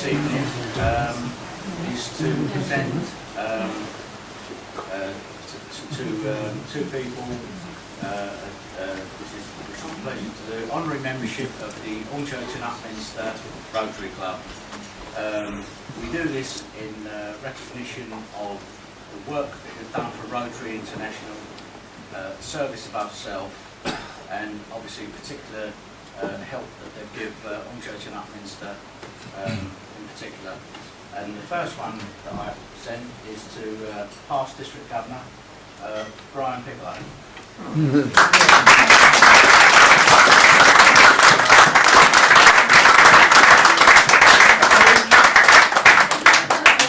evening is to present to two people, which is a pleasure to do, honorary membership of the Hornchurch and Upminster Rotary Club. We do this in recognition of the work that we've done for Rotary International, service above self, and obviously particular help that they give Hornchurch and Upminster in particular. And the first one that I present is to past District Governor Brian Piccolo. I'm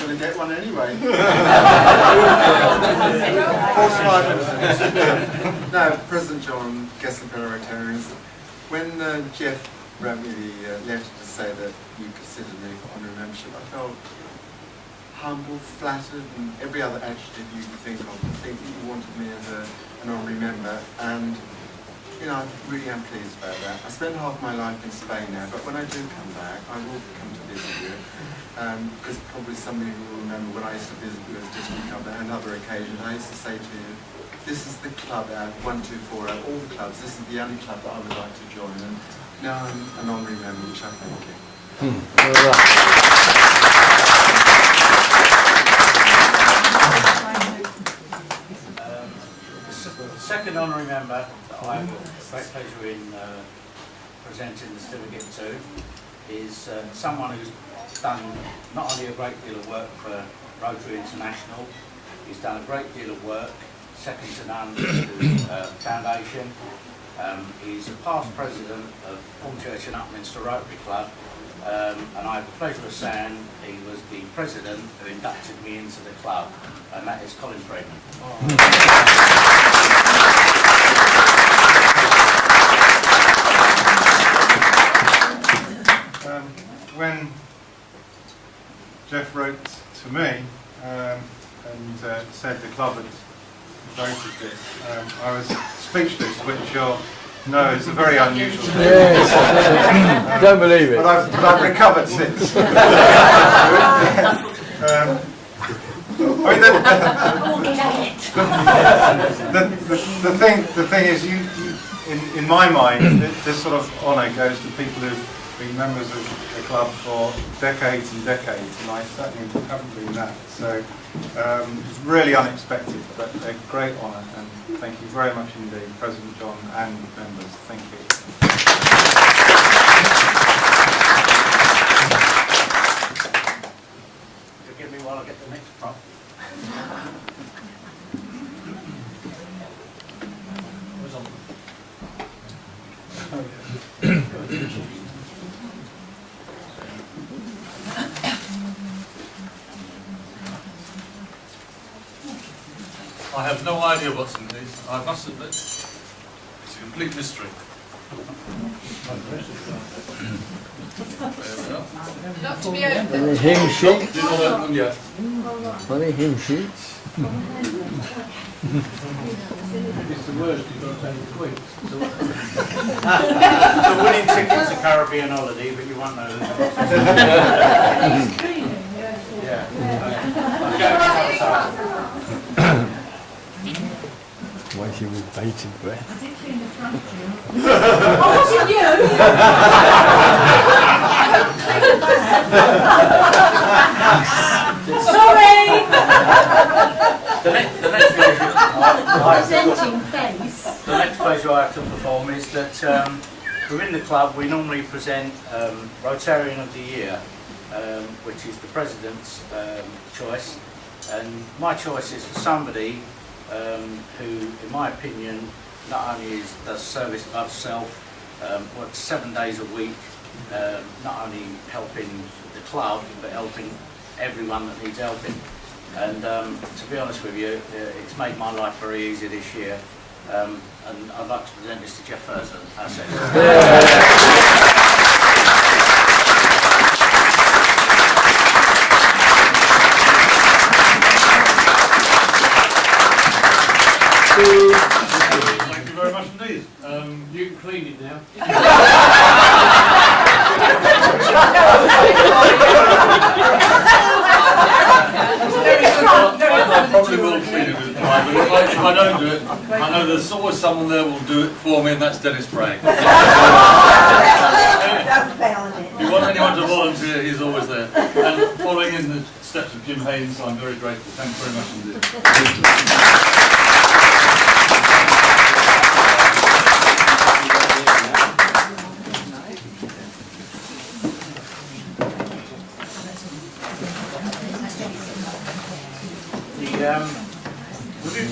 going to get one anyway. No, President John, guest and fellow Rotarians, when Jeff wrote me the letter to say that you considered me for honorary membership, I felt humble, flattered, and every other adjective you can think of. I think that you wanted me as an honorary member, and you know, I really am pleased about that. I spent half my life in Spain now, but when I do come back, I will come to visit you, because probably some of you will remember when I used to visit you as District Governor and other occasions, I used to say to you, this is the club out, 1, 2, 4, out all the clubs, this is the only club that I would like to join, and now I'm an honorary member, which I thank you. The second honorary member that I have great pleasure in presenting the certificate to is someone who's done not only a great deal of work for Rotary International, he's done a great deal of work, second to none, to the foundation. He's a past president of Hornchurch and Upminster Rotary Club, and I have the pleasure of saying he was the president who inducted me into the club, and that is Colin Freeman. When Jeff wrote to me and said the club had voted this, I was speechless, which you'll know is a very unusual thing. Yes, don't believe it. But I've recovered since. The thing is, in my mind, this sort of honour goes to people who've been members of the club for decades and decades, and I certainly haven't been that. So it's really unexpected, but a great honour, and thank you very much indeed, President John and members. Thank you. Forgive me while I get the next prop. I have no idea what's in these. I must admit, it's a complete mystery. There we are. Not to be opened. Any hymn sheets? Do not open them yet. Any hymn sheets? It's the worst, you've got to take the quick. The winning ticket's a Caribbean holiday, but you won't know that. Waiting with bated breath. Oh, was it you? Sorry! The next Presenting face. The next pleasure I have to perform is that within the club we normally present Rotarian of the Year, which is the President's choice, and my choice is for somebody who, in my opinion, not only does service above self, works 7 days a week, not only helping the club but helping everyone that needs helping. And to be honest with you, it's made my life very easy this year. And I'd like to present this to Jeff Furzan. That's Thank you very much indeed. You can clean it now. if I don't do it, I know there's always someone there who will do it for me, and that's Dennis Bragg. If you want anyone to volunteer, he's always there. And following in the steps of Jim Haynes, I'm very grateful. Thanks very much indeed.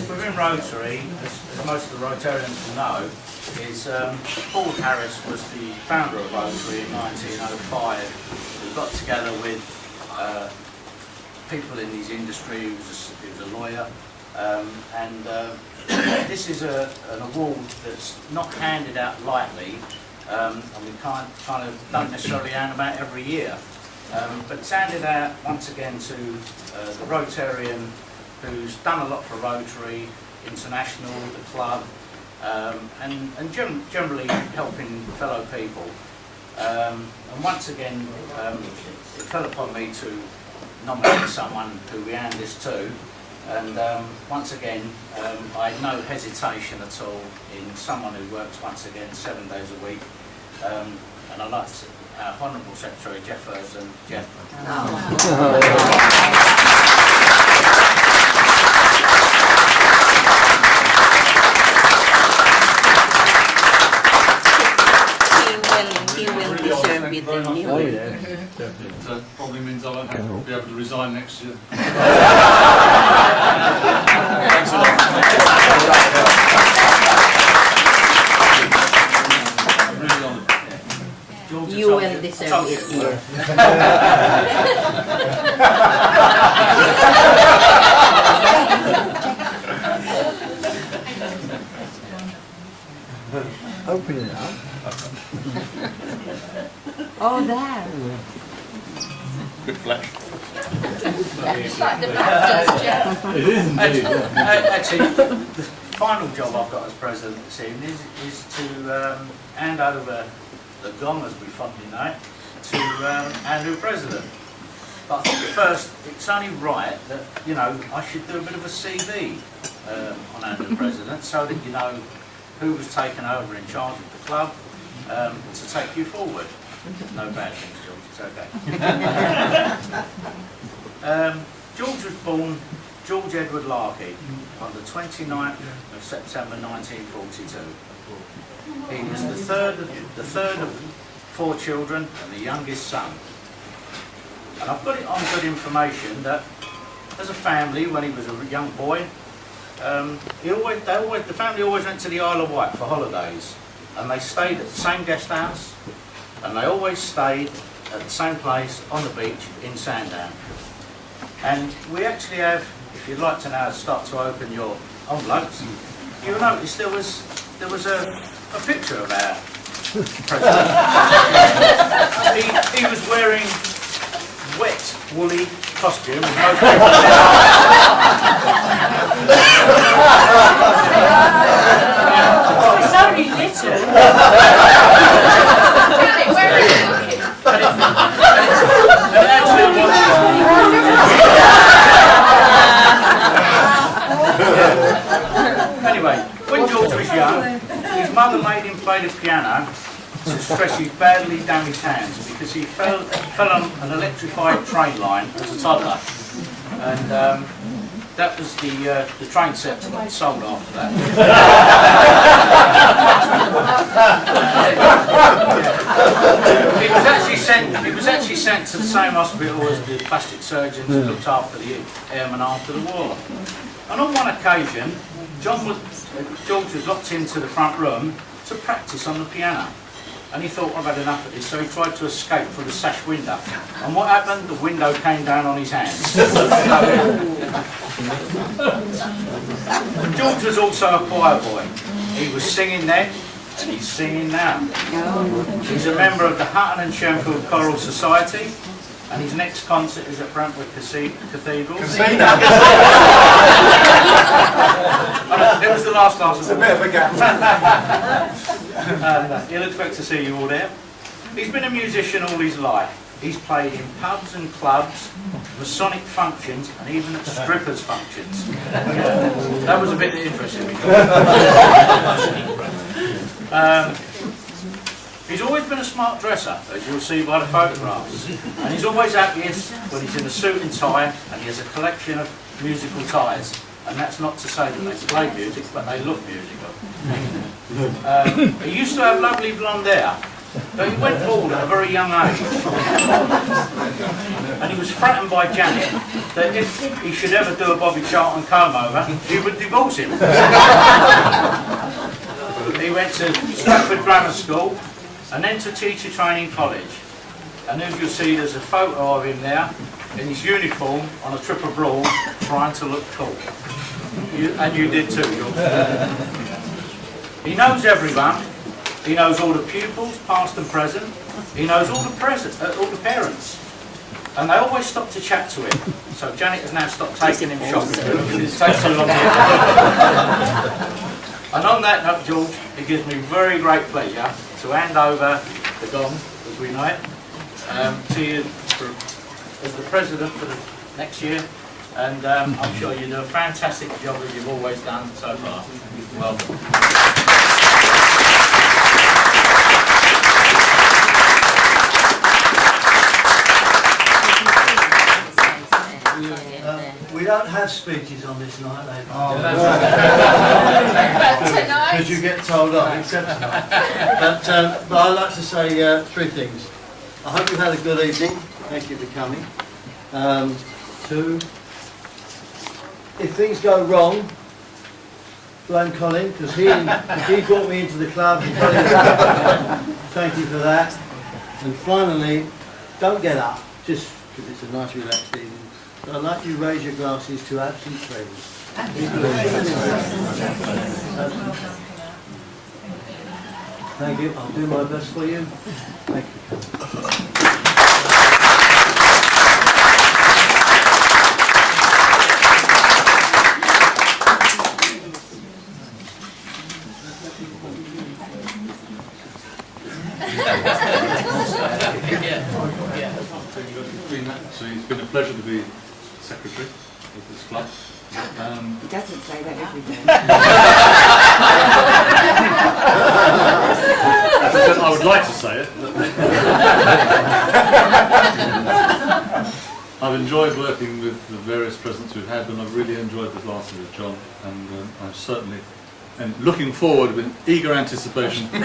Within Rotary, as most of the Rotarians will know, is Paul Harris was the founder of Rotary in 1905. We got together with people in his industry. He was a lawyer, and this is an award that's not handed out lightly, and we kind of don't necessarily hand them out every year. But it's handed out once again to the Rotarian who's done a lot for Rotary International, the club, and generally helping fellow people. And once again, it fell upon me to nominate someone who we hand this to. And once again, I had no hesitation at all in someone who works once again 7 days a week. And I'd like to our Honourable Secretary Jeff Thurston. Jeff. He will deserve it anyway. Oh yeah. It probably means I won't have to be able to resign next year. Thanks a lot. I'm really honoured. You will deserve it here. Open it up. Oh, there. Good flash. It's like the BAFTAs, Jeff. It is indeed. Actually, the final job I've got as president this evening is to hand over the gong, as we fondly know it, to our new president. But I think first, it's only right that, you know, I should do a bit of a CV on our new president, so that you know who was taken over in charge of the club to take you forward. No bad things, George, it's okay. George was born George Edward Larkey on the 29th of September 1942. He was the third of 4 children and the youngest son. And I've got it on good information that as a family, when he was a young boy, the family always went to the Isle of Wight for holidays, and they stayed at the same guest house, and they always stayed at the same place on the beach in Sandown. And we actually have, if you'd like to now start to open your envelopes, you'll notice there was a picture of our president. he was wearing wet woolly costume with no Oh, it's only little. Really, where are you looking? Anyway, when George was young, his mother made him play the piano to stress his badly damaged hands because he fell on an electrified train line as a toddler, and that was the train set that got sold after that. He was actually sent to the same hospital as the plastic surgeons who looked after the airmen after the war. And on one occasion, George was locked into the front room to practice on the piano. And he thought, I've had enough of this, so he tried to escape through the sash window. And what happened? The window came down on his hands. George was also a choir boy. He was singing then, and he's singing now. He's a member of the Hutton and Shenfield Choral Society, and his next concert is at Brentwood Cathedral. It was the last class. It's a bit of a gap. He'll expect to see you all there. He's been a musician all his life. He's played in pubs and clubs, Masonic functions, and even at strippers' functions. That was a bit interesting. He's always been a smart dresser, as you'll see by the photographs. And he's always happiest when he's in a suit and tie, and he has a collection of musical ties. And that's not to say that they play music, but they look musical. He used to have lovely blonde hair, but he went bald at a very young age. And he was threatened by Janet that if he should ever do a Bobby Charlton comb over, she would divorce him. He went to Stratford Grammar School and then to Teacher Training College. And as you'll see, there's a photo of him there in his uniform on a trip abroad trying to look cool. And you did too, George. He knows everyone. He knows all the pupils, past and present. He knows all the parents. And they always stop to chat to him. So Janet has now stopped taking him shopping because it takes so long to get. And on that note, George, it gives me very great pleasure to hand over the gong, as we know it, to you as the president for the next year. And I'm sure you do a fantastic job as you've always done so far. Welcome. We don't have speeches on this night, ladies. Tonight. Because you get told off, except tonight. But I'd like to say three things. I hope you've had a good evening. Thank you for coming. Two, if things go wrong, blame Colin, because he brought me into the club. And thank you for that. And finally, don't get up, just because it's a nice relaxed evening. But I'd like you to raise your glasses to absent friends. Thank you. I'll do my best for you. Thank you. So it's been a pleasure to be secretary of this club. He doesn't say that every day. I would like to say it. I've enjoyed working with the various presidents we've had, and I've really enjoyed the last one with John, and I'm certainly looking forward with eager anticipation working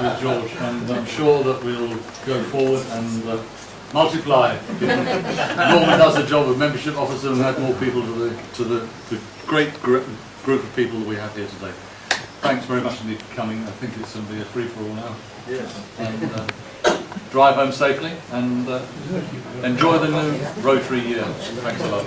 with George, and I'm sure that we'll go forward and multiply. Norman does the job of membership officer and add more people to the great group of people that we have here today. Thanks very much indeed for coming. I think it's going to be a free-for-all now. Yes. And drive home safely and enjoy the new Rotary year. Thanks a lot.